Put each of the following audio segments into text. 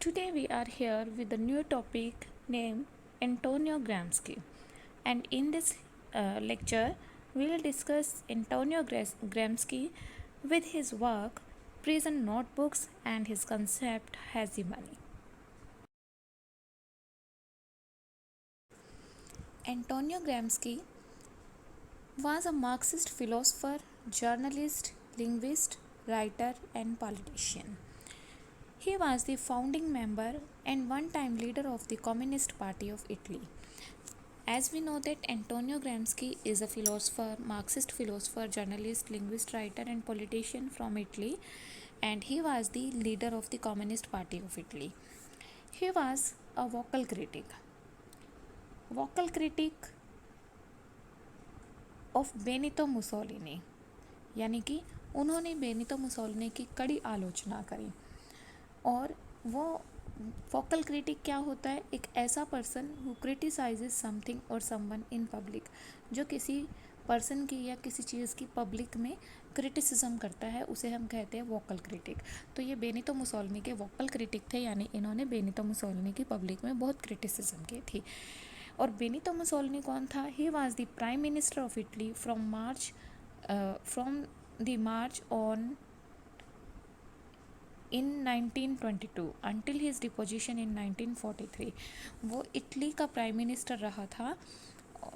Today we are here with a new topic named Antonio Gramsci, and in this lecture we will discuss Antonio Gramsci with his work Prison Notebooks and his concept Hegemony. Antonio Gramsci was a Marxist philosopher, journalist, linguist, writer, and politician. He was the founding member and one-time leader of the Communist Party of Italy. As we know that Antonio Gramsci is a philosopher, Marxist philosopher, journalist, linguist, writer and politician from Italy, and he was the leader of the Communist Party of Italy. He was a vocal critic of Benito Mussolini, यानी कि उन्होंने Benito Mussolini की कड़ी आलोचना करी। और वो vocal critic क्या होता है? एक ऐसा पर्सन हु क्रिटिसाइजेज समथिंग और समवन इन पब्लिक, जो किसी पर्सन की या किसी चीज़ की पब्लिक में क्रिटिसिज्म करता है, उसे हम कहते हैं वोकल क्रिटिक। तो ये बेनितो मुसोलिनी के वोकल क्रिटिक थे, यानी इन्होंने बेनितो मुसोलिनी की पब्लिक में बहुत क्रिटिसिज्म की थी। और बेनितो मुसोलिनी कौन था? He was the prime minister of Italy from the march on in 1922 until his deposition in 1943। वो इटली का प्राइम मिनिस्टर रहा था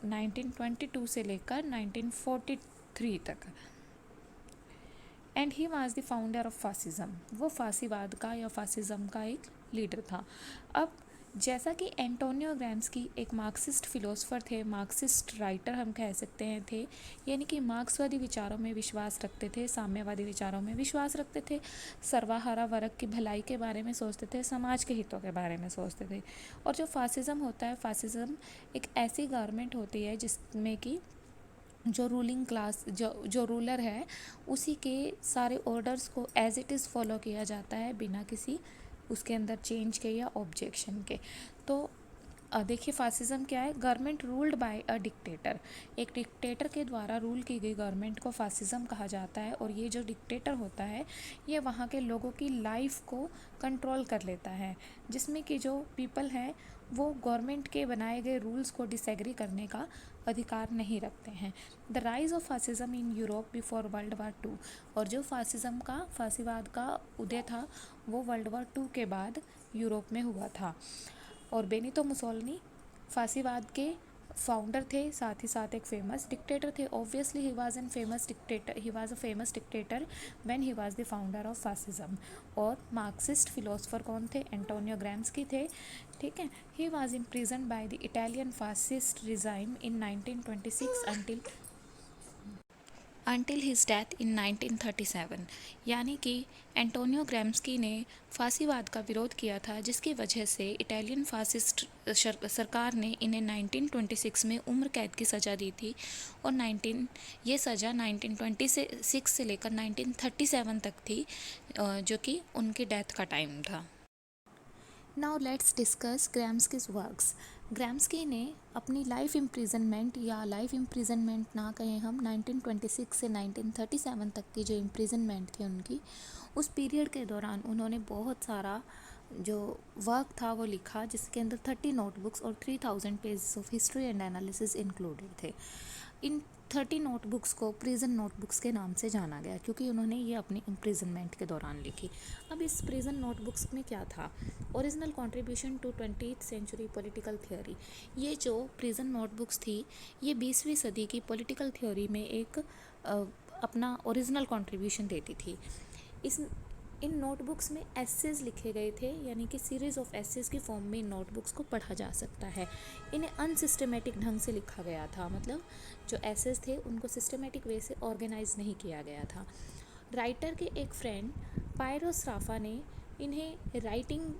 1922 से लेकर 1943 तक। And he was the founder of fascism, वो फासीवाद का या फासिज्म का एक लीडर था। अब जैसा कि एंटोनियो ग्राम्स्की एक मार्क्सिस्ट फिलोसोफर थे, मार्क्सिस्ट राइटर हम कह सकते हैं थे, यानी कि मार्क्सवादी विचारों में विश्वास रखते थे, साम्यवादी विचारों में विश्वास रखते थे, सर्वहारा वर्ग की भलाई के बारे में सोचते थे, समाज के हितों के बारे में सोचते थे। और जो फासिज्म होता है, फासिज्म एक ऐसी गवर्नमेंट होती है जिसमें कि जो रूलिंग क्लास जो रूलर है उसी के सारे ऑर्डर्स को एज इट इज़ फॉलो किया जाता है, बिना किसी उसके अंदर चेंज के या ऑब्जेक्शन के। तो देखिए फासिज्म क्या है? Government ruled by a dictator, एक डिक्टेटर के द्वारा रूल की गई गवर्नमेंट को फासिज्म कहा जाता है। और ये जो डिक्टेटर होता है ये वहाँ के लोगों की लाइफ को कंट्रोल कर लेता है, जिसमें कि जो पीपल हैं वो गवर्नमेंट के बनाए गए रूल्स को डिसएग्री करने का अधिकार नहीं रखते हैं। The rise of fascism in Europe before world war two, और जो फासीवाद का उदय था वो वर्ल्ड वार टू के बाद यूरोप में हुआ था। और बेनितो मुसोलिनी फासीवाद के फाउंडर थे, साथ ही साथ एक फेमस डिक्टेटर थे। Obviously he was a famous dictator when he was the founder of fascism. और मार्क्सिस्ट फिलोसोफर कौन थे? एंटोनियो ग्राम्स्की थे। ठीक है, he was imprisoned by the Italian fascist regime in 1926 until his death in 1937। यानी कि Antonio Gramsci ने फासीवाद का विरोध किया था, जिसकी वजह से इटालियन फासिस्ट सरकार ने इन्हें 1926 में उम्र कैद की सज़ा दी थी। और ये सज़ा 1926 से लेकर 1937 तक थी, जो कि उनकी डेथ का टाइम था। Now let's discuss Gramsci's works. Gramsci ने अपनी लाइफ इम्प्रिजनमेंट, या लाइफ इम्प्रिजनमेंट ना कहें हम, 1926 से 1937 तक की जो इम्प्रिजनमेंट थी उनकी, उस पीरियड के दौरान उन्होंने बहुत सारा जो वर्क था वो लिखा, जिसके अंदर 30 नोटबुक्स और 3000 pages of history and analysis included थे। इन 30 नोटबुक्स को प्रिजन नोटबुक्स के नाम से जाना गया, क्योंकि उन्होंने ये अपनी इम्प्रिजनमेंट के दौरान लिखी। अब इस प्रिजन नोटबुक्स में क्या था? Original contribution to 20th century political theory. ये जो प्रिजन नोटबुक्स थी ये 20वीं सदी की पॉलिटिकल थ्योरी में एक अपना ओरिजिनल कंट्रीब्यूशन देती थी। इन नोटबुक्स में एसेज लिखे गए थे, यानी कि सीरीज़ ऑफ एसेज की फॉर्म में इन नोटबुक्स को पढ़ा जा सकता है। इन्हें अनसिस्टमेटिक ढंग से लिखा गया था, मतलब जो एसेज थे उनको सिस्टमेटिक वे से ऑर्गेनाइज नहीं किया गया था। राइटर के एक फ्रेंड पायरोस राफा ने इन्हें राइटिंग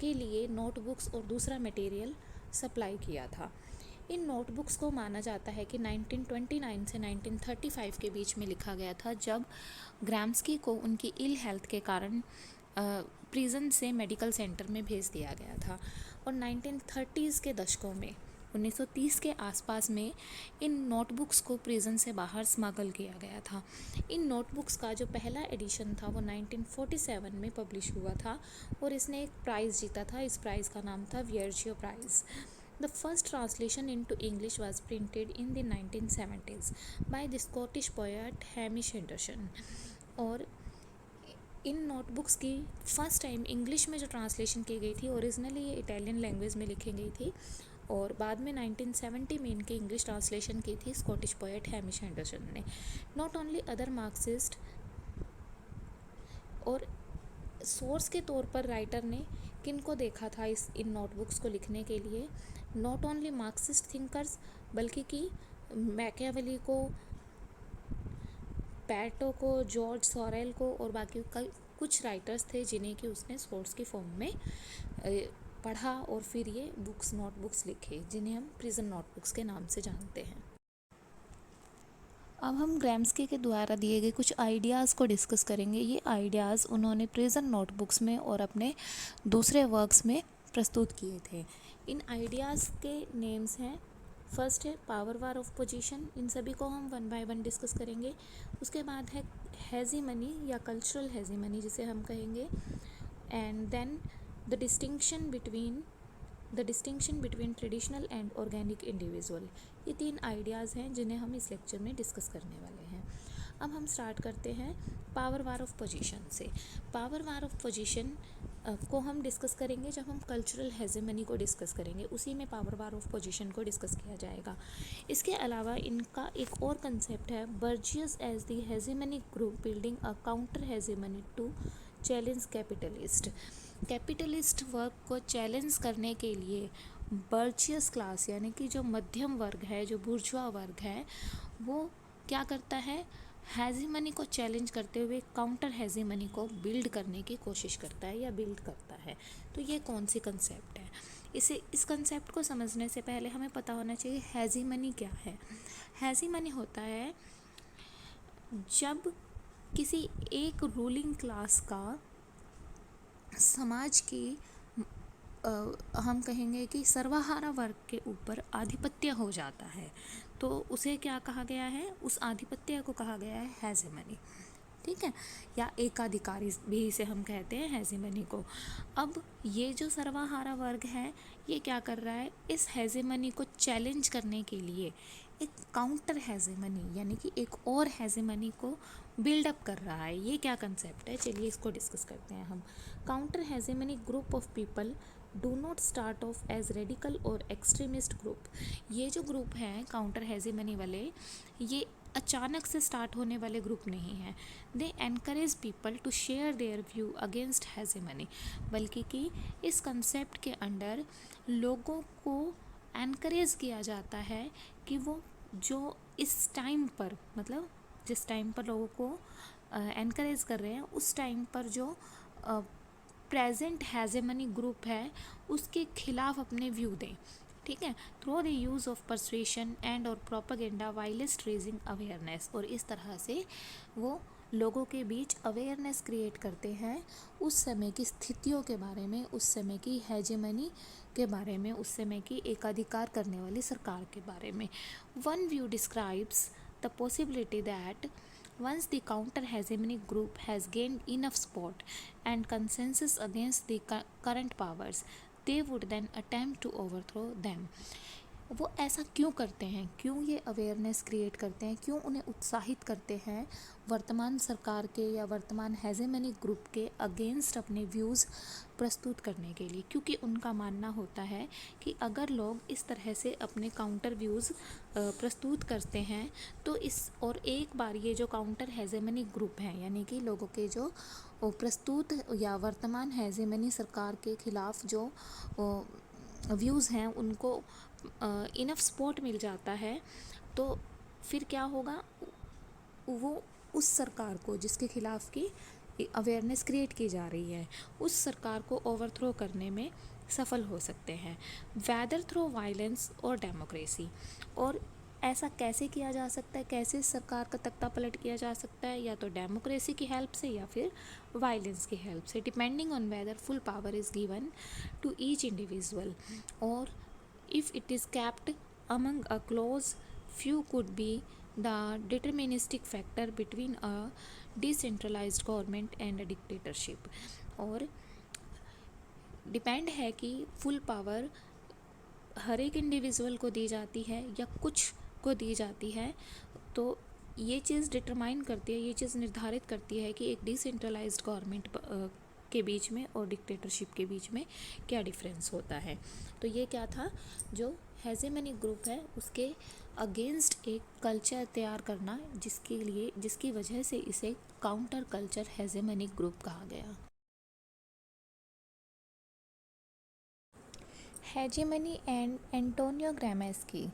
के लिए नोटबुक्स और दूसरा मटेरियल सप्लाई किया था। इन नोटबुक्स को माना जाता है कि 1929 से 1935 के बीच में लिखा गया था, जब ग्राम्स्की को उनकी इल हेल्थ के कारण प्रिजन से मेडिकल सेंटर में भेज दिया गया था। और 1930s के दशकों में 1930 के आसपास में इन नोटबुक्स को प्रिजन से बाहर स्मगल किया गया था। इन नोटबुक्स का जो पहला एडिशन था वो 1947 में पब्लिश हुआ था और इसने एक प्राइज़ जीता था। इस प्राइज़ का नाम था वियर्जियो price. The first translation into English was printed in the 1970s by the Scottish poet Hamish Henderson। और इन नोटबुक्स की फ़र्स्ट टाइम इंग्लिश में जो ट्रांसलेशन की गई थी, ओरिजिनली ये इटालियन लैंग्वेज में लिखी गई थी और बाद में 1970 में इनकी इंग्लिश ट्रांसलेशन की थी स्कॉटिश पोएट हैमिश एंडरसन ने। नॉट ओनली अदर मार्क्सिस्ट, और सोर्स के तौर पर राइटर ने किन को देखा था इन नोटबुक्स को लिखने के लिए? नॉट ओनली मार्क्सिस्ट थिंकर्स, बल्कि कि मैकियावेली को, पैटो को, जॉर्ज सोरेल को और बाकी कुछ राइटर्स थे जिन्हें कि उसने सोर्स की फॉर्म में पढ़ा और फिर ये नोटबुक्स लिखे, जिन्हें हम प्रिजन नोटबुक्स के नाम से जानते हैं। अब हम ग्रैम्स्की के द्वारा दिए गए कुछ आइडियाज़ को डिस्कस करेंगे। ये आइडियाज़ उन्होंने प्रिजन नोटबुक्स में और अपने दूसरे वर्क्स में प्रस्तुत किए थे। इन आइडियाज़ के नेम्स हैं, फर्स्ट है पावर वार ऑफ पोजीशन। इन सभी को हम वन बाय वन डिस्कस करेंगे। उसके बाद है हेजीमनी या कल्चरल हेजीमनी जिसे हम कहेंगे, and then the distinction between traditional and organic individual. ये तीन आइडियाज़ हैं जिन्हें हम इस लेक्चर में डिस्कस करने वाले हैं। अब हम स्टार्ट करते हैं पावर वार ऑफ पोजीशन से। पावर वार ऑफ पोजीशन को हम डिस्कस करेंगे जब हम कल्चरल हेजेमनी को डिस्कस करेंगे, उसी में पावर वार ऑफ पोजीशन को डिस्कस किया जाएगा। इसके अलावा इनका एक और कंसेप्ट है bourgeoisie as the hegemonic group building a counter hegemony to challenge capitalist work को चैलेंज करने के लिए बर्जियस क्लास यानी कि जो मध्यम वर्ग है, जो बुर्जुआ वर्ग है, वो क्या करता है, हेजीमनी को चैलेंज करते हुए काउंटर हेजीमनी को बिल्ड करने की कोशिश करता है या बिल्ड करता है। तो ये कौन सी कंसेप्ट है? इस कंसेप्ट को समझने से पहले हमें पता होना चाहिए हेजीमनी क्या है। हेजीमनी होता है जब किसी एक रूलिंग क्लास का समाज की हम कहेंगे कि सर्वहारा वर्ग के ऊपर आधिपत्य हो जाता है, तो उसे क्या कहा गया है? उस आधिपत्य को कहा गया है हेजेमनी, ठीक है, या एकाधिकारी भी इसे हम कहते हैं हेजेमनी को। अब ये जो सर्वहारा वर्ग है ये क्या कर रहा है? इस हेजेमनी को चैलेंज करने के लिए एक काउंटर हेजेमनी यानी कि एक और हेजेमनी को बिल्डअप कर रहा है। ये क्या कंसेप्ट है? चलिए इसको डिस्कस करते हैं हम। Counter hegemony group of people do not start off as radical और एक्सट्रीमिस्ट ग्रुप। ये जो ग्रुप हैं काउंटर हेजेमनी वाले, ये अचानक से स्टार्ट होने वाले ग्रुप नहीं हैं। They encourage people to share their view against hegemony, बल्कि कि इस कंसेप्ट के अंडर लोगों को एनकरेज किया जाता है कि वो जो इस टाइम पर, मतलब जिस टाइम पर लोगों को एनकरेज कर रहे हैं उस टाइम पर जो प्रेजेंट हेजेमनी ग्रुप है उसके खिलाफ अपने व्यू दें, ठीक है, through the use of persuasion and और प्रोपागेंडा वाइलेस्ट रेजिंग अवेयरनेस। और इस तरह से वो लोगों के बीच अवेयरनेस क्रिएट करते हैं उस समय की स्थितियों के बारे में, उस समय की हेजेमनी के बारे में, उस समय की एकाधिकार करने वाली सरकार के बारे में। One view describes the possibility that once the counter hegemonic group has gained enough support and consensus against the current powers, they would then attempt to overthrow them। वो ऐसा क्यों करते हैं? क्यों ये अवेयरनेस क्रिएट करते हैं? क्यों उन्हें उत्साहित करते हैं वर्तमान सरकार के या वर्तमान हेजेमनिक ग्रुप के अगेंस्ट अपने व्यूज़ प्रस्तुत करने के लिए? क्योंकि उनका मानना होता है कि अगर लोग इस तरह से अपने काउंटर व्यूज़ प्रस्तुत करते हैं तो और एक बार ये जो काउंटर हेजेमनिक ग्रुप हैं यानी कि लोगों के जो प्रस्तुत या वर्तमान हेजेमनी सरकार के खिलाफ जो व्यूज़ हैं उनको इनफ सपोर्ट मिल जाता है, तो फिर क्या होगा? वो उस सरकार को जिसके खिलाफ की अवेयरनेस क्रिएट की जा रही है उस सरकार को ओवरथ्रो करने में सफल हो सकते हैं, वेदर थ्रू वायलेंस और डेमोक्रेसी। और ऐसा कैसे किया जा सकता है? कैसे सरकार का तख्ता पलट किया जा सकता है? या तो डेमोक्रेसी की हेल्प से या फिर वायलेंस की हेल्प से, depending on whether full power is given to each individual. और if it is kept among a close few could be the deterministic factor between a decentralized government and a dictatorship। और depend है कि full power हर एक individual को दी जाती है या कुछ को दी जाती है, तो ये चीज़ डिटरमाइन करती है, ये चीज़ निर्धारित करती है कि एक डिसेंट्रलाइज्ड गवर्नमेंट के बीच में और डिक्टेटरशिप के बीच में क्या डिफरेंस होता है। तो ये क्या था, जो हेजेमनी ग्रुप है उसके अगेंस्ट एक कल्चर तैयार करना, जिसकी वजह से इसे काउंटर कल्चर हेजेमनी ग्रुप कहा गया। Hegemony and Antonio Gramsci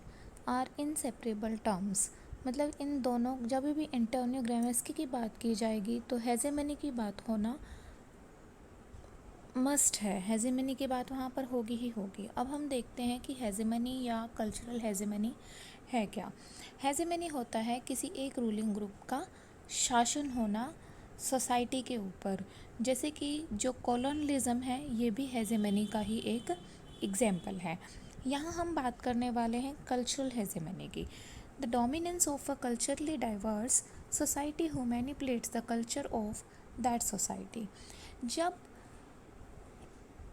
are inseparable terms. मतलब इन दोनों, जब भी एंटोनियो ग्रामेस्की की बात की जाएगी तो हेजेमनी की बात होना मस्ट है, हेजेमनी की बात वहाँ पर होगी ही होगी। अब हम देखते हैं कि हेजेमनी या कल्चरल हेजेमनी है क्या। हेजेमनी होता है किसी एक रूलिंग ग्रुप का शासन होना सोसाइटी के ऊपर, जैसे कि जो कॉलोनलिज्म है ये भी हेजेमनी का ही एक एग्जाम्पल है। यहाँ हम बात करने वाले हैं कल्चरल हेजेमनी की। The dominance of a culturally diverse society who manipulates the culture of that society. जब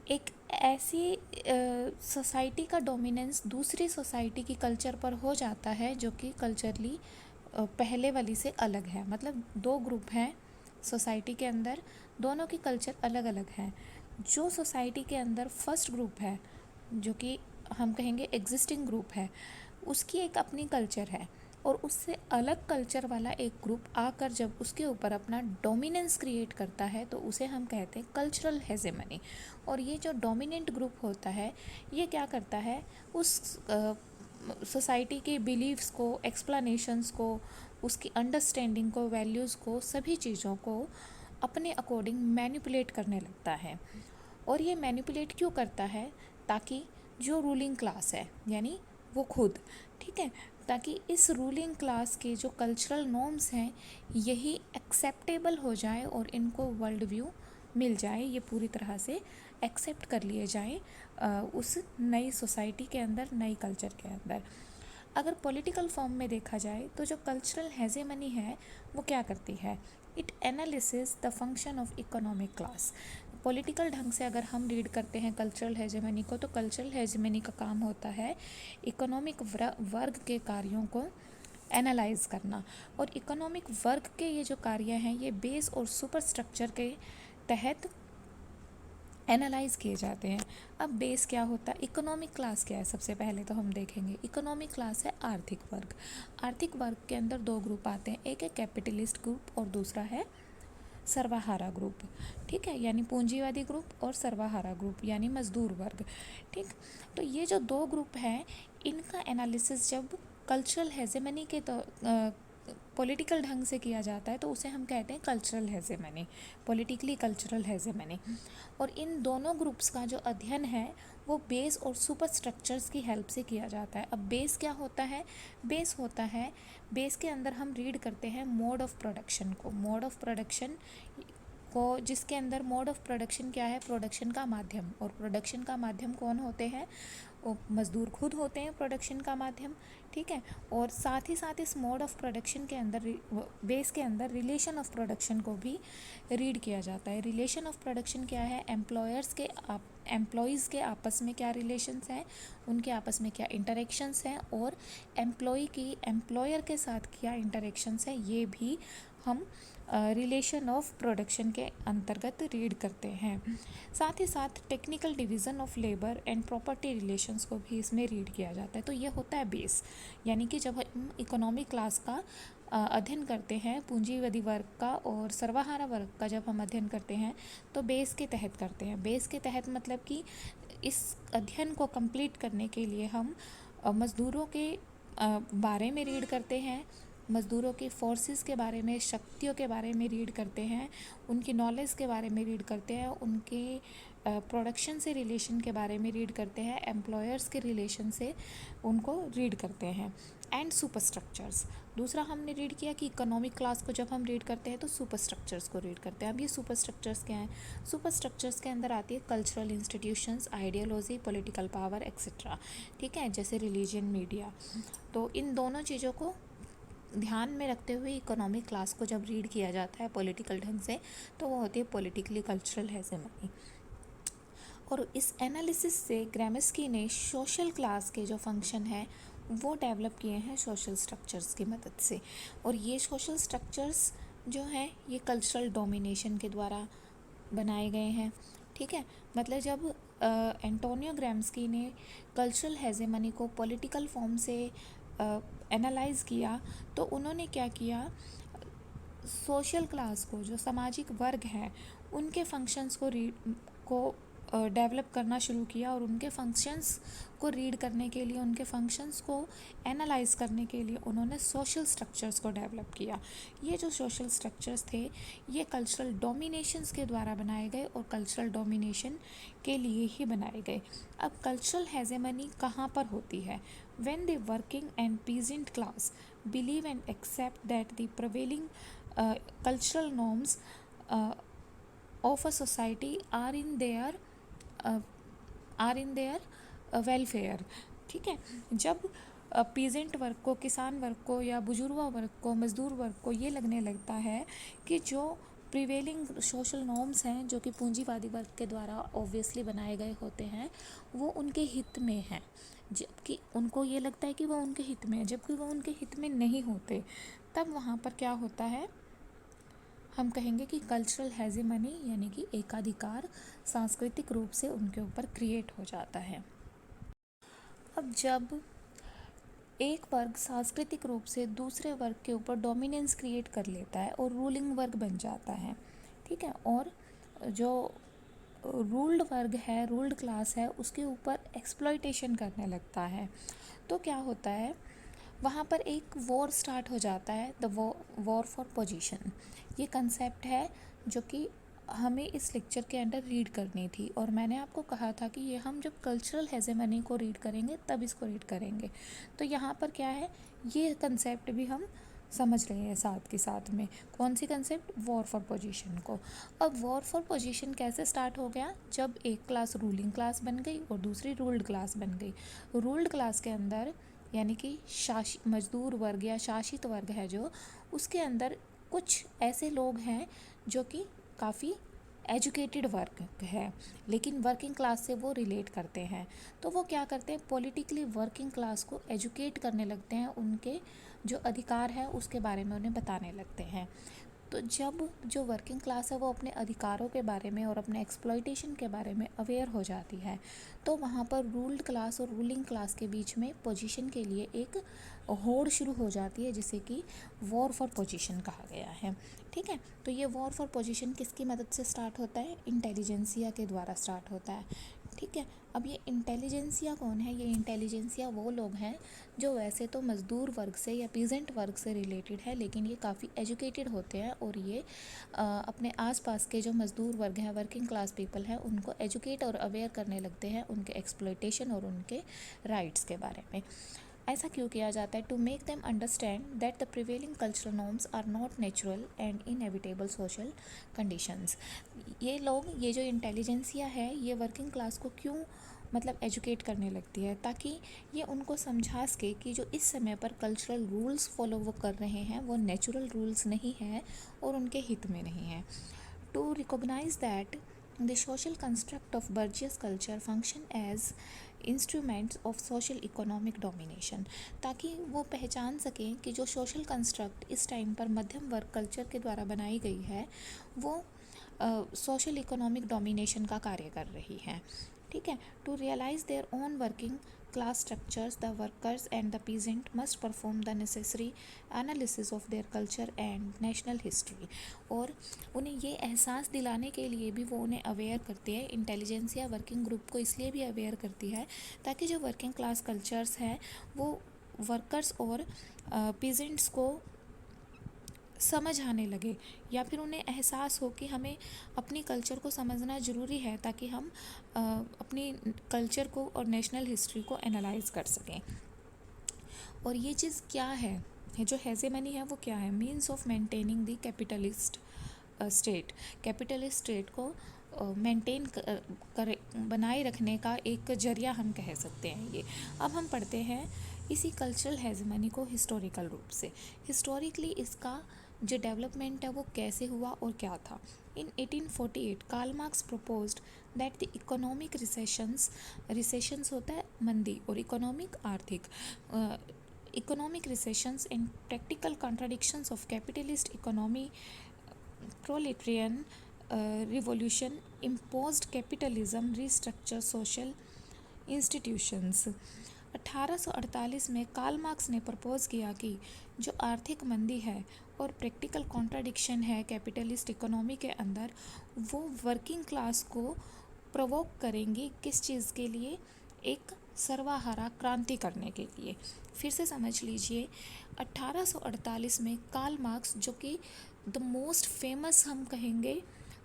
एक ऐसी सोसाइटी का डोमिनेंस दूसरी सोसाइटी की कल्चर पर हो जाता है जो कि कल्चरली पहले वाली से अलग है, मतलब दो ग्रुप हैं सोसाइटी के अंदर, दोनों की कल्चर अलग अलग है। जो सोसाइटी के अंदर फर्स्ट ग्रुप है, जो कि हम कहेंगे एग्जिस्टिंग ग्रुप है, उसकी एक अपनी कल्चर है, और उससे अलग कल्चर वाला एक ग्रुप आकर जब उसके ऊपर अपना डोमिनेंस क्रिएट करता है तो उसे हम कहते हैं कल्चरल हेजेमनी। और ये जो डोमिनेंट ग्रुप होता है ये क्या करता है, उस सोसाइटी के बिलीव्स को, एक्सप्लेनेशंस को, उसकी अंडरस्टैंडिंग को, वैल्यूज़ को, सभी चीज़ों को अपने अकॉर्डिंग मैनिपुलेट करने लगता है। और ये मैनिपुलेट क्यों करता है, ताकि जो रूलिंग क्लास है यानी वो खुद, ठीक है, ताकि इस रूलिंग क्लास के जो कल्चरल नॉर्म्स हैं यही एक्सेप्टेबल हो जाए और इनको वर्ल्ड व्यू मिल जाए, ये पूरी तरह से एक्सेप्ट कर लिए जाए उस नई सोसाइटी के अंदर, नई कल्चर के अंदर। अगर पॉलिटिकल फॉर्म में देखा जाए तो जो कल्चरल हेजेमनी है वो क्या करती है, it analysis the function of economic class. Political ढंग से अगर हम रीड करते हैं कल्चरल हेजेमनी को, तो कल्चरल हेजेमनी का काम होता है इकोनॉमिक वर्ग के कार्यों को एनालाइज करना। और इकोनॉमिक वर्ग के ये जो कार्य हैं ये बेस और सुपर स्ट्रक्चर के तहत एनालाइज किए जाते हैं। अब बेस क्या होता है, इकोनॉमिक क्लास क्या है, सबसे पहले तो हम देखेंगे इकोनॉमिक क्लास है आर्थिक वर्ग। आर्थिक वर्ग के अंदर दो ग्रुप आते हैं, एक है कैपिटलिस्ट ग्रुप और दूसरा है सर्वहारा ग्रुप, ठीक है, यानी पूंजीवादी ग्रुप और सर्वहारा ग्रुप यानी मजदूर वर्ग, ठीक। तो ये जो दो ग्रुप हैं इनका एनालिसिस जब कल्चरल हेजेमनी के तो पॉलिटिकल ढंग से किया जाता है तो उसे हम कहते हैं cultural hegemony, politically cultural hegemony. और इन दोनों ग्रुप्स का जो अध्ययन है वो बेस और सुपर स्ट्रक्चर्स की हेल्प से किया जाता है। अब बेस क्या होता है, बेस होता है, बेस के अंदर हम रीड करते हैं मोड ऑफ प्रोडक्शन को, मोड ऑफ प्रोडक्शन को, जिसके अंदर मोड ऑफ प्रोडक्शन क्या है, प्रोडक्शन का माध्यम, और प्रोडक्शन का माध्यम कौन होते हैं, वो मज़दूर खुद होते हैं प्रोडक्शन का माध्यम, ठीक है। और साथ ही साथ इस मोड ऑफ प्रोडक्शन के अंदर, बेस के अंदर रिलेशन ऑफ प्रोडक्शन को भी रीड किया जाता है। रिलेशन ऑफ प्रोडक्शन क्या है, एम्प्लॉयज़ के आपस में क्या रिलेशंस हैं, उनके आपस में क्या इंटरेक्शंस हैं, और एम्प्लॉय की एम्प्लॉयर के साथ क्या इंटरेक्शंस हैं, ये भी हम रिलेशन ऑफ प्रोडक्शन के अंतर्गत रीड करते हैं। साथ ही साथ technical division of labour and property relations को भी इसमें रीड किया जाता है। तो ये होता है बेस, यानी कि जब हम इकोनॉमिक क्लास का अध्ययन करते हैं, पूंजीवादी वर्ग का और सर्वहारा वर्ग का जब हम अध्ययन करते हैं तो बेस के तहत करते हैं। बेस के तहत मतलब कि इस अध्ययन को कंप्लीट करने के लिए हम मज़दूरों के बारे में रीड करते हैं, मज़दूरों की फोर्सेस के बारे में, शक्तियों के बारे में रीड करते हैं, उनकी नॉलेज के बारे में रीड करते हैं, उनके प्रोडक्शन से रिलेशन के बारे में रीड करते हैं, एम्प्लॉयर्स के रिलेशन से उनको रीड करते हैं। एंड सुपर स्ट्रक्चर्स, दूसरा हमने रीड किया कि इकोनॉमिक क्लास को जब हम रीड करते हैं तो सुपर स्ट्रक्चर्स को रीड करते हैं। अब ये सुपर स्ट्रक्चर्स क्या हैं? सुपर स्ट्रक्चर्स के अंदर आती है cultural institutions, ideology, political power etcetera, ठीक है, जैसे रिलीजन, मीडिया। तो इन दोनों चीज़ों को ध्यान में रखते हुए इकोनॉमिक क्लास को जब रीड किया जाता है पॉलिटिकल ढंग से, तो वो होती है पॉलिटिकली कल्चरल हेजेमनी। और इस एनालिसिस से ग्राम्स्की ने सोशल क्लास के जो फंक्शन है वो डेवलप किए हैं सोशल स्ट्रक्चर्स की मदद से। और ये सोशल स्ट्रक्चर्स जो हैं ये कल्चरल डोमिनेशन के द्वारा बनाए गए हैं, ठीक है। मतलब जब एंटोनियो ग्राम्स्की ने कल्चरल हेजेमनी को पॉलिटिकल फॉर्म से एनालाइज किया, तो उन्होंने क्या किया, सोशल क्लास को, जो सामाजिक वर्ग है, उनके फंक्शंस को डेवलप करना शुरू किया। और उनके फंक्शंस को रीड करने के लिए, उनके फंक्शंस को एनालाइज करने के लिए उन्होंने सोशल स्ट्रक्चर्स को डेवलप किया। ये जो सोशल स्ट्रक्चर्स थे ये कल्चरल डोमिनेशंस के द्वारा बनाए गए और कल्चरल डोमिनेशन के लिए ही बनाए गए। अब कल्चरल हेजेमनी कहाँ पर होती है? When the working and peasant class believe and accept that the prevailing cultural norms of a society are in their welfare, ठीक है। जब पीजेंट वर्ग को, किसान वर्ग को या बुजुर्ग वर्ग को, मज़दूर वर्ग को ये लगने लगता है कि जो प्रिवेलिंग सोशल नॉर्म्स हैं जो कि पूंजीवादी वर्ग के द्वारा ऑब्वियसली बनाए गए होते हैं वो उनके हित में हैं, जबकि उनको ये लगता है कि वो उनके हित में है, जबकि वो उनके हित में नहीं होते, तब वहाँ पर क्या होता है, हम कहेंगे कि कल्चरल हेजेमनी यानी कि एकाधिकार सांस्कृतिक रूप से उनके ऊपर क्रिएट हो जाता है। अब जब एक वर्ग सांस्कृतिक रूप से दूसरे वर्ग के ऊपर डोमिनेंस क्रिएट कर लेता है और रूलिंग वर्ग बन जाता है, ठीक है, और जो रूल्ड वर्ग है, रूल्ड क्लास है, उसके ऊपर एक्सप्लॉइटेशन करने लगता है, तो क्या होता है, वहाँ पर एक वॉर स्टार्ट हो जाता है, द वॉर फॉर पोजीशन। ये कंसेप्ट है जो कि हमें इस लेक्चर के अंदर रीड करनी थी, और मैंने आपको कहा था कि ये हम जब कल्चरल हेजेमनी को रीड करेंगे तब इसको रीड करेंगे। तो यहाँ पर क्या है, ये कंसेप्ट भी हम समझ रहे हैं साथ के साथ में। कौन सी कंसेप्ट? वॉर फॉर पोजीशन को। अब वॉर फॉर पोजीशन कैसे स्टार्ट हो गया? जब एक क्लास रूलिंग क्लास बन गई और दूसरी रूल्ड क्लास बन गई। रूल्ड क्लास के अंदर यानी कि मजदूर वर्ग या शासित वर्ग है जो, उसके अंदर कुछ ऐसे लोग हैं जो कि काफ़ी एजुकेटेड वर्ग है, लेकिन वर्किंग क्लास से वो रिलेट करते हैं। तो वो क्या करते हैं, पॉलिटिकली वर्किंग क्लास को एजुकेट करने लगते हैं, उनके जो अधिकार है उसके बारे में उन्हें बताने लगते हैं। तो जब जो वर्किंग क्लास है वो अपने अधिकारों के बारे में और अपने एक्सप्लॉइटेशन के बारे में अवेयर हो जाती है, तो वहाँ पर रूल्ड क्लास और रूलिंग क्लास के बीच में पोजीशन के लिए एक होड़ शुरू हो जाती है, जिसे कि वॉर फॉर पोजीशन कहा गया है, ठीक है। तो ये वॉर फॉर पोजीशन किसकी मदद से स्टार्ट होता है? इंटेलिजेंसिया के द्वारा स्टार्ट होता है, ठीक है। अब ये इंटेलिजेंसिया कौन है? ये इंटेलिजेंसिया वो लोग हैं जो वैसे तो मज़दूर वर्ग से या पीजेंट वर्ग से रिलेटेड है, लेकिन ये काफ़ी एजुकेटेड होते हैं और ये अपने आसपास के जो मज़दूर वर्ग हैं, वर्किंग क्लास पीपल हैं, उनको एजुकेट और अवेयर करने लगते हैं उनके एक्सप्लॉइटेशन और उनके राइट्स के बारे में। ऐसा क्यों किया जाता है? To make them understand that the prevailing cultural norms are not natural and inevitable social conditions. ये लोग, ये जो इंटेलिजेंसिया है, ये वर्किंग क्लास को क्यों मतलब एजुकेट करने लगती है, ताकि ये उनको समझा सके कि जो इस समय पर कल्चरल रूल्स फॉलो वो कर रहे हैं वो नेचुरल रूल्स नहीं हैं और उनके हित में नहीं है। To recognise that the social construct of bourgeois culture function as instruments of social economic domination, ताकि वो पहचान सकें कि जो सोशल कंस्ट्रक्ट इस टाइम पर मध्यम वर्ग कल्चर के द्वारा बनाई गई है वो सोशल इकोनॉमिक डोमिनेशन का कार्य कर रही है, ठीक है। To realise their own working class structures, the workers and the peasant must perform the necessary analysis of their culture and national history। और उन्हें ये एहसास दिलाने के लिए भी वो उन्हें अवेयर करती है, इंटेलिजेंसिया वर्किंग ग्रुप को इसलिए भी अवेयर करती है ताकि जो वर्किंग क्लास कल्चर्स है वो वर्कर्स और पीजेंट्स को समझ आने लगे, या फिर उन्हें एहसास हो कि हमें अपनी कल्चर को समझना ज़रूरी है ताकि हम अपनी कल्चर को और नेशनल हिस्ट्री को एनालाइज कर सकें। और ये चीज़ क्या है, ये जो हेजेमनी है वो क्या है? Means of maintaining the capitalist state. Capitalist state को मेंटेन कर बनाए रखने का एक जरिया हम कह सकते हैं ये। अब हम पढ़ते हैं इसी कल्चरल हेजेमनी को हिस्टोरिकल रूप से। हिस्टोरिकली इसका जो डेवलपमेंट है वो कैसे हुआ और क्या था। In 1848 Karl Marx proposed that the economic recessions होता है मंदी, और इकोनॉमिक आर्थिक economic recessions and practical contradictions of capitalist economy, proletarian revolution imposed capitalism, restructure social institutions। 1848 में कार्ल मार्क्स ने प्रपोज किया कि जो आर्थिक मंदी है और प्रैक्टिकल कॉन्ट्राडिक्शन है कैपिटलिस्ट इकोनॉमी के अंदर, वो वर्किंग क्लास को प्रोवोक करेंगी किस चीज़ के लिए? एक सर्वहारा क्रांति करने के लिए। फिर से समझ लीजिए, 1848 में कार्ल मार्क्स, जो कि द मोस्ट फेमस हम कहेंगे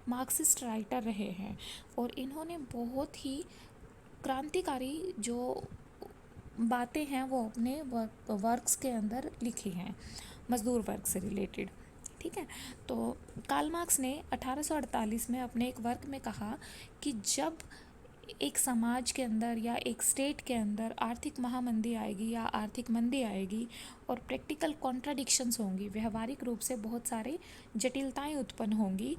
मार्क्सिस्ट राइटर रहे हैं, और इन्होंने बहुत ही क्रांतिकारी जो बातें हैं वो अपने वर्क्स के अंदर लिखी हैं, मजदूर वर्ग से रिलेटेड। ठीक है, तो कार्ल मार्क्स ने 1848 में अपने एक वर्क में कहा कि जब एक समाज के अंदर या एक स्टेट के अंदर आर्थिक महामंदी आएगी या आर्थिक मंदी आएगी और प्रैक्टिकल कॉन्ट्राडिक्शंस होंगी, व्यवहारिक रूप से बहुत सारे जटिलताएं उत्पन्न होंगी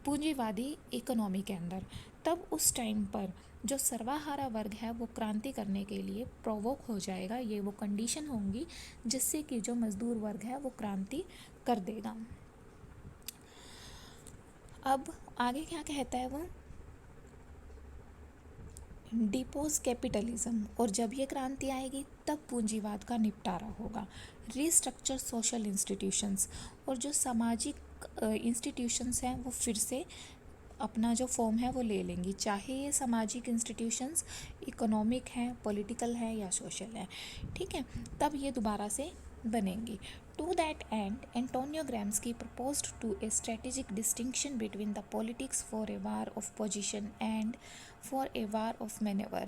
पूंजीवादी इकोनॉमी के अंदर, तब उस टाइम पर जो सर्वहारा वर्ग है वो क्रांति करने के लिए प्रोवोक हो जाएगा। ये वो कंडीशन होंगी जिससे कि जो मजदूर वर्ग है वो क्रांति कर देगा। अब आगे क्या कहता है वो? डिपोज कैपिटलिज्म, और जब ये क्रांति आएगी तब पूंजीवाद का निपटारा होगा। रीस्ट्रक्चर सोशल इंस्टीट्यूशंस, और जो सामाजिक इंस्टीट्यूशंस हैं वो फिर से अपना जो फॉर्म है वो ले लेंगी, चाहे ये सामाजिक इंस्टीट्यूशंस इकोनॉमिक हैं, पॉलिटिकल है या सोशल है। ठीक है, तब ये दोबारा से बनेंगी। To that end Antonio Gramsci proposed to a strategic distinction between the politics for a war of position and for a war of maneuver।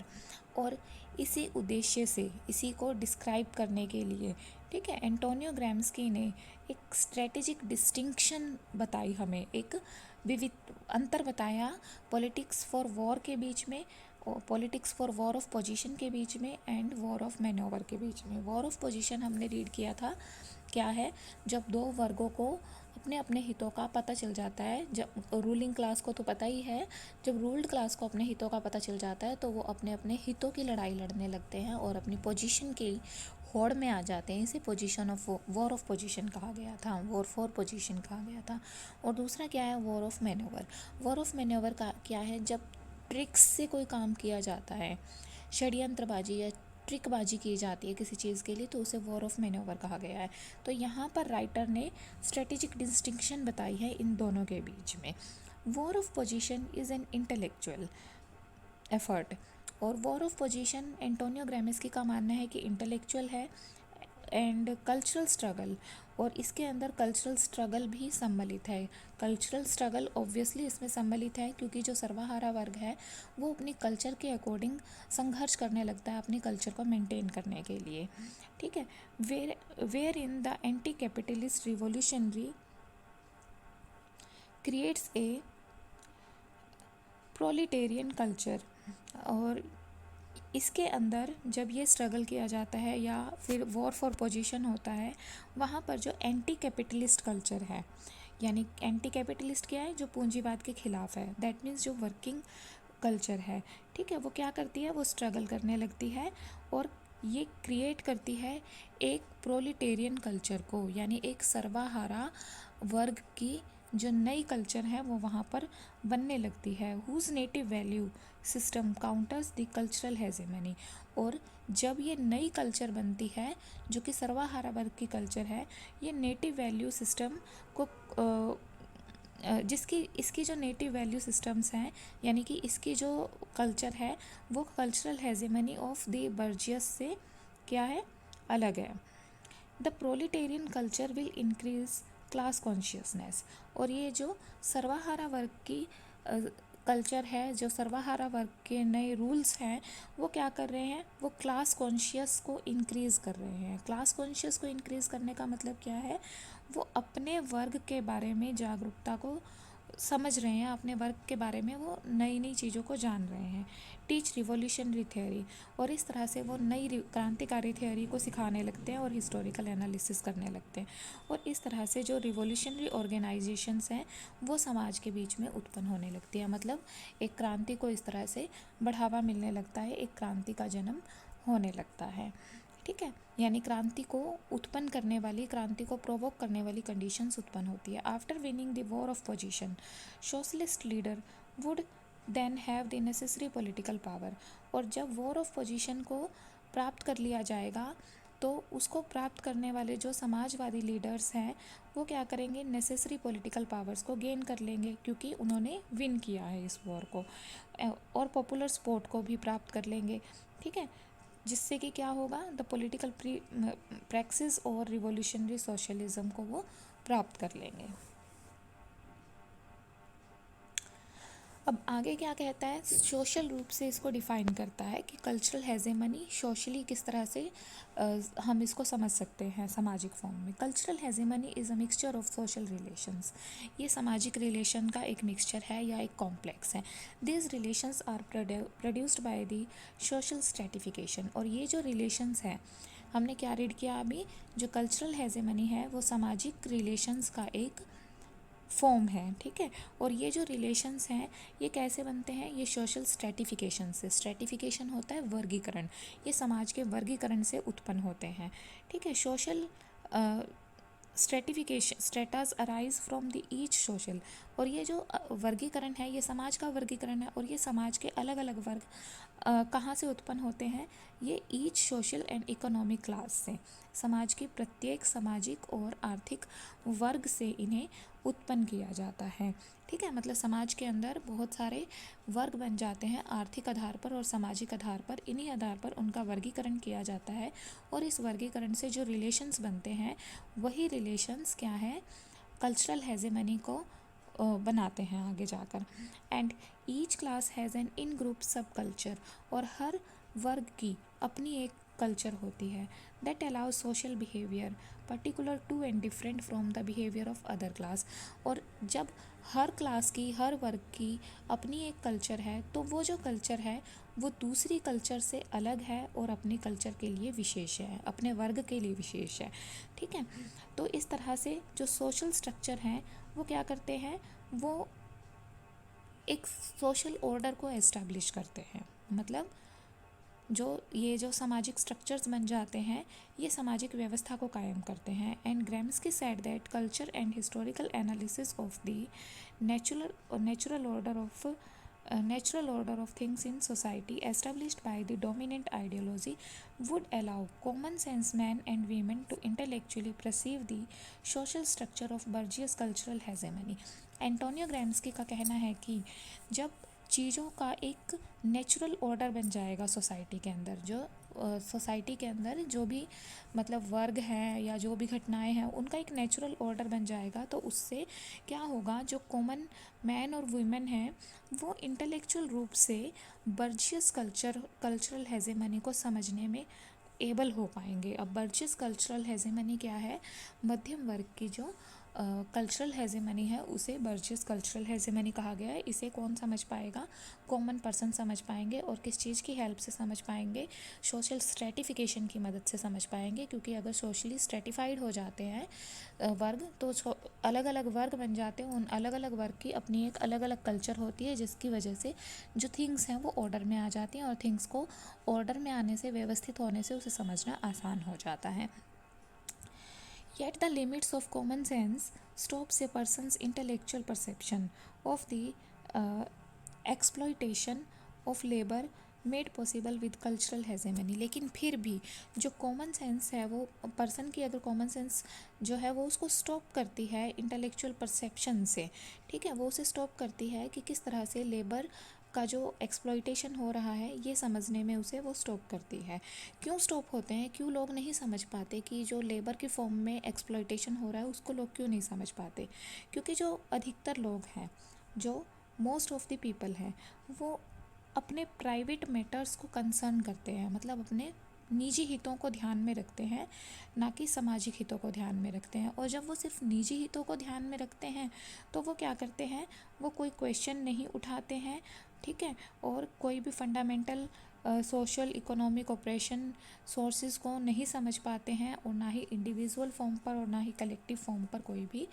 और इसी उद्देश्य से, इसी को डिस्क्राइब करने के लिए, ठीक है, एंटोनियो ग्राम्स्की ने एक स्ट्रेटेजिक डिस्टिंक्शन बताई हमें, एक विविध अंतर बताया पॉलिटिक्स फॉर वॉर के बीच में, politics for war of position के बीच में एंड वॉर ऑफ मैनोवर के बीच में। वॉर ऑफ पोजीशन हमने रीड किया था, क्या है? जब दो वर्गों को अपने अपने हितों का पता चल जाता है, जब रूलिंग क्लास को तो पता ही है, जब रूल्ड क्लास को अपने हितों का पता चल जाता है तो वो अपने अपने हितों की लड़ाई लड़ने लगते हैं और अपनी पोजीशन की होड़ में आ जाते हैं। इसे position of war of position कहा गया था, वॉर फॉर पोजीशन कहा गया था। और दूसरा क्या है? War of मैनोवर। वॉर ऑफ मैनोवर का क्या है? जब ट्रिक्स से कोई काम किया जाता है, षड्यंत्रबाजी या ट्रिकबाजी की जाती है किसी चीज़ के लिए, तो उसे वॉर ऑफ मैनोवर कहा गया है। तो यहाँ पर राइटर ने स्ट्रेटेजिक डिस्टिंक्शन बताई है इन दोनों के बीच में। War of position is an intellectual effort, और war of position Antonio Gramsci का मानना है कि इंटेलेक्चुअल है एंड कल्चरल स्ट्रगल, और इसके अंदर कल्चरल स्ट्रगल भी सम्मिलित है। कल्चरल स्ट्रगल ऑब्वियसली इसमें सम्मिलित है क्योंकि जो सर्वहारा वर्ग है वो अपनी कल्चर के अकॉर्डिंग संघर्ष करने लगता है अपनी कल्चर को मेंटेन करने के लिए। ठीक है, where in the anti capitalist revolutionary creates a proletarian culture, और इसके अंदर जब ये स्ट्रगल किया जाता है या फिर वॉर फॉर पोजीशन होता है, वहाँ पर जो एंटी कैपिटलिस्ट कल्चर है, यानी एंटी कैपिटलिस्ट क्या है? जो पूंजीवाद के खिलाफ है, दैट मीन्स जो वर्किंग कल्चर है, ठीक है, वो क्या करती है? वो स्ट्रगल करने लगती है और ये क्रिएट करती है एक प्रोलिटेरियन कल्चर को, यानी एक सर्वहारा वर्ग की जो नई कल्चर है वो वहाँ पर बनने लगती है। Whose native value system counters the cultural hegemony, और जब ये नई कल्चर बनती है जो कि सर्वहारा वर्ग की कल्चर है, ये नेटिव वैल्यू सिस्टम को जिसकी इसकी जो नेटिव वैल्यू सिस्टम्स हैं, यानी कि इसकी जो कल्चर है वो cultural hegemony of the bourgeoisie से क्या है? अलग है। The proletarian culture will increase class consciousness. और ये जो सर्वहारा वर्ग की कल्चर है, जो सर्वहारा वर्ग के नए रूल्स हैं, वो क्या कर रहे हैं, वो क्लास कॉन्शियस को इंक्रीज़ कर रहे हैं। क्लास कॉन्शियस को इंक्रीज़ करने का मतलब क्या है, वो अपने वर्ग के बारे में जागरूकता को समझ रहे हैं, अपने वर्ग के बारे में वो नई नई चीज़ों को जान रहे हैं। टीच रिवॉल्यूशनरी थ्योरी, और इस तरह से वो नई क्रांतिकारी थ्योरी को सिखाने लगते हैं और हिस्टोरिकल एनालिसिस करने लगते हैं। और इस तरह से जो रिवॉल्यूशनरी ऑर्गेनाइजेशंस हैं वो समाज के बीच में उत्पन्न होने लगती है। मतलब एक क्रांति को इस तरह से बढ़ावा मिलने लगता है, एक क्रांति का जन्म होने लगता है। ठीक है, यानी क्रांति को उत्पन्न करने वाली, क्रांति को प्रोवोक करने वाली कंडीशंस उत्पन्न होती है। After winning the war of position, socialist leader would then have the necessary political power. और जब वॉर ऑफ पोजीशन को प्राप्त कर लिया जाएगा तो उसको प्राप्त करने वाले जो समाजवादी लीडर्स हैं वो क्या करेंगे, नेसेसरी पॉलिटिकल पावर्स को गेन कर लेंगे, क्योंकि उन्होंने विन किया है इस वॉर को, और पॉपुलर सपोर्ट को भी प्राप्त कर लेंगे। ठीक है, जिससे कि क्या होगा, द पॉलिटिकल प्रैक्सिस और रिवॉल्यूशनरी सोशलिज्म को वो प्राप्त कर लेंगे। अब आगे क्या कहता है, सोशल रूप से इसको डिफाइन करता है कि कल्चरल हेजेमनी सोशली किस तरह से हम इसको समझ सकते हैं सामाजिक फॉर्म में। Cultural hegemony is a mixture of social relations, ये सामाजिक रिलेशन का एक मिक्सचर है या एक कॉम्प्लेक्स है। This relations are produced by the social stratification. और ये जो रिलेशंस हैं, हमने क्या रीड किया अभी, जो कल्चरल हेजेमनी है वो सामाजिक रिलेशंस का एक फॉर्म है। ठीक है, और ये जो रिलेशंस हैं ये कैसे बनते हैं, ये सोशल स्ट्रेटिफिकेशन से, स्ट्रेटिफिकेशन होता है वर्गीकरण, ये समाज के वर्गीकरण से उत्पन्न होते हैं। ठीक है, social stratification, strata arise from the each social. और ये जो वर्गीकरण है ये समाज का वर्गीकरण है, और ये समाज के अलग अलग वर्ग कहाँ से उत्पन्न होते हैं, ये each social and economic class से, समाज की प्रत्येक सामाजिक और आर्थिक वर्ग से इन्हें उत्पन्न किया जाता है। ठीक है, मतलब समाज के अंदर बहुत सारे वर्ग बन जाते हैं आर्थिक आधार पर और सामाजिक आधार पर, इन्हीं आधार पर उनका वर्गीकरण किया जाता है। और इस वर्गीकरण से जो रिलेशंस बनते हैं वही रिलेशंस क्या है, कल्चरल हेजेमनी को बनाते हैं आगे जाकर। And each class has an in group sub culture, और हर वर्ग की अपनी एक कल्चर होती है, that allow social behaviour particular to and different from the behaviour of other class. और जब हर क्लास की, हर वर्ग की अपनी एक कल्चर है तो वो जो कल्चर है वो दूसरी कल्चर से अलग है और अपने कल्चर के लिए विशेष है, अपने वर्ग के लिए विशेष है। ठीक है, तो इस तरह से जो सोशल स्ट्रक्चर हैं वो क्या करते हैं, वो एक सोशल ऑर्डर को एस्टैब्लिश करते हैं। मतलब जो ये जो सामाजिक स्ट्रक्चर्स बन जाते हैं ये सामाजिक व्यवस्था को कायम करते हैं। And Gramsci said that culture and historical analysis of the natural order of things in society established by the dominant ideology would allow common sense men and women to intellectually perceive the social structure of bourgeois cultural hegemony। Antonio Gramsci का कहना है कि जब चीज़ों का एक natural order बन जाएगा सोसाइटी के अंदर, जो सोसाइटी के अंदर जो भी मतलब वर्ग हैं या जो भी घटनाएं हैं उनका एक नेचुरल ऑर्डर बन जाएगा, तो उससे क्या होगा, जो कॉमन मैन और वुमेन हैं वो इंटेलेक्चुअल रूप से बर्जियस कल्चरल हेजेमनी को समझने में एबल हो पाएंगे। अब बर्जियस कल्चरल हेजेमनी क्या है, मध्यम वर्ग की जो कल्चरल हेजेमनी है उसे बर्जियस कल्चरल हेजेमनी कहा गया है। इसे कौन समझ पाएगा, कॉमन पर्सन समझ पाएंगे। और किस चीज़ की हेल्प से समझ पाएंगे, सोशल स्ट्रेटिफिकेशन की मदद से समझ पाएंगे। क्योंकि अगर सोशली स्ट्रेटिफाइड हो जाते हैं वर्ग तो अलग अलग वर्ग बन जाते हैं, उन अलग अलग वर्ग की अपनी एक अलग अलग कल्चर होती है, जिसकी वजह से जो थिंग्स हैं वो ऑर्डर में आ जाती हैं, और थिंग्स को ऑर्डर में आने से, व्यवस्थित होने से उसे समझना आसान हो जाता है। Yet the limits of common sense stops a person's intellectual perception of the uh, exploitation of labor made possible with cultural hegemony. लेकिन फिर भी जो कॉमन सेंस है वो पर्सन की, अगर कॉमन सेंस जो है वो उसको स्टॉप करती है इंटेलेक्चुअल परसेप्शन से। ठीक है, वो उसे स्टॉप करती है कि किस तरह से लेबर का जो एक्सप्लॉइटेशन हो रहा है ये समझने में उसे वो स्टॉप करती है। क्यों स्टॉप होते हैं, क्यों लोग नहीं समझ पाते कि जो लेबर की फॉर्म में एक्सप्लॉइटेशन हो रहा है उसको लोग क्यों नहीं समझ पाते? क्योंकि जो अधिकतर लोग हैं, जो मोस्ट ऑफ द पीपल हैं, वो अपने प्राइवेट मैटर्स को कंसर्न करते हैं, मतलब अपने निजी हितों को ध्यान में रखते हैं, ना कि सामाजिक हितों को ध्यान में रखते हैं। और जब वो सिर्फ निजी हितों को ध्यान में रखते हैं तो वो क्या करते हैं, वो कोई क्वेश्चन नहीं उठाते हैं, ठीक है, और कोई भी fundamental social economic operation sources को नहीं समझ पाते हैं, और ना ही इंडिविजुअल फॉर्म पर और ना ही कलेक्टिव फॉर्म पर कोई भी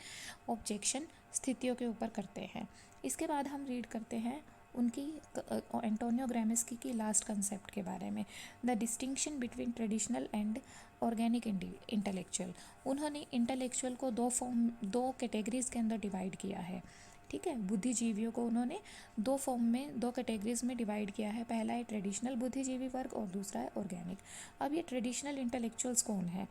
ऑब्जेक्शन स्थितियों के ऊपर करते हैं। इसके बाद हम रीड करते हैं उनकी एंटोनियो ग्राम्स्की की लास्ट कंसेप्ट के बारे में, the distinction between traditional and organic intellectual. उन्होंने इंटेलेक्चुअल को दो कैटेगरीज के अंदर डिवाइड किया है, ठीक है। बुद्धिजीवियों को उन्होंने दो फॉर्म में, दो कैटेगरीज में डिवाइड किया है। पहला है ट्रेडिशनल बुद्धिजीवी वर्ग और दूसरा है ऑर्गेनिक। अब ये ट्रेडिशनल इंटेलेक्चुअल्स कौन है?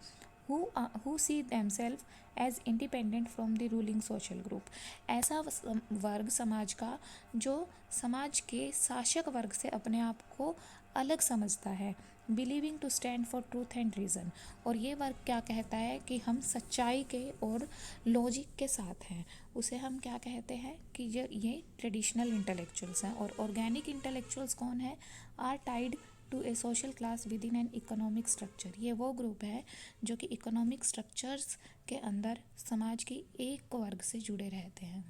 who see themselves as independent from the ruling social group। ऐसा वर्ग समाज का जो समाज के शासक वर्ग से अपने आप को अलग समझता है, believing to stand for truth and reason. और ये वर्ग क्या कहता है कि हम सच्चाई के और लॉजिक के साथ हैं, उसे हम क्या कहते हैं कि ये ट्रेडिशनल इंटेलेक्चुअल्स हैं। और ऑर्गेनिक इंटेलेक्चुअल्स कौन है? Are tied to a social class within an economic structure. ये वो ग्रुप है जो कि इकोनॉमिक स्ट्रक्चर्स के अंदर समाज की एक वर्ग से जुड़े रहते हैं।